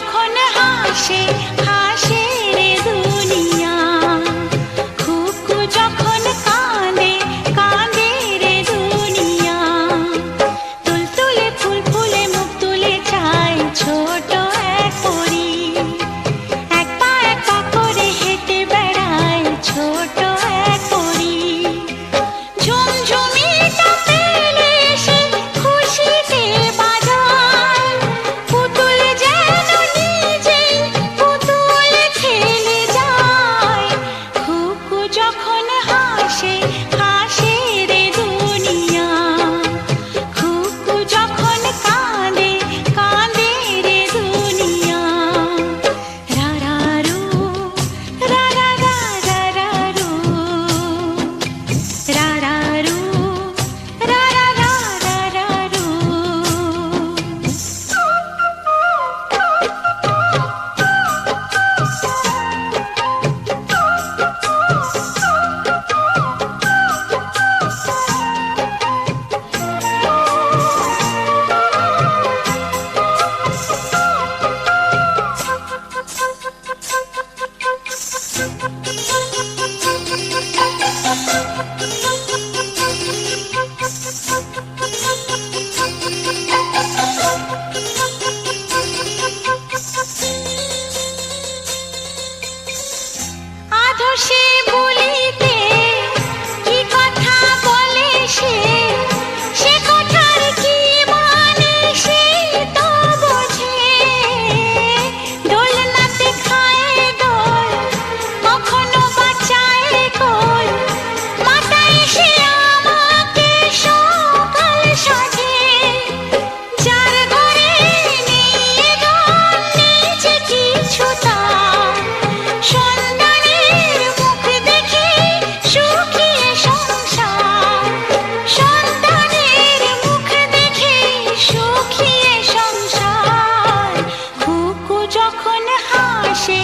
যখন হাসে হাসে রে দুনিয়া, খুকু যখন কাঁদে কাঁদে রে দুনিয়া। তুলতুলে ফুল ফুলে মুখ তুলে চায় ছোট এক পরী, এক পা করে হেঁটে বেড়ায় ছোট এক পরী। ঝুমঝুমিটা পেলে সে খুশিতে বাজায়, পুতুল যেন নিজেই পুতুল খেলে যায়। খুকু যখন হাসে হাসে রে দুনিয়া, খুকু যখন কাঁদে কাঁদে রে দুনিয়া। রারারু রারারা রারারু, রারারু রারারা রারারু। আধো সে বলিতে কি কথা বলে সে, সে কথার কি মানে সেই তো বোঝে। দোলনাতে খায় দোল, কখনো বাঁচায় কোল, মাথায় সে আমাকে সকাল সাজে। যার ঘরে নেই ধন নেই যে কিছু তার, সন্তানের মুখ দেখে সুখিয়ে সংসার, সন্তানের মুখ দেখে সুখিয়ে সংসার। খুকু যখন হাসে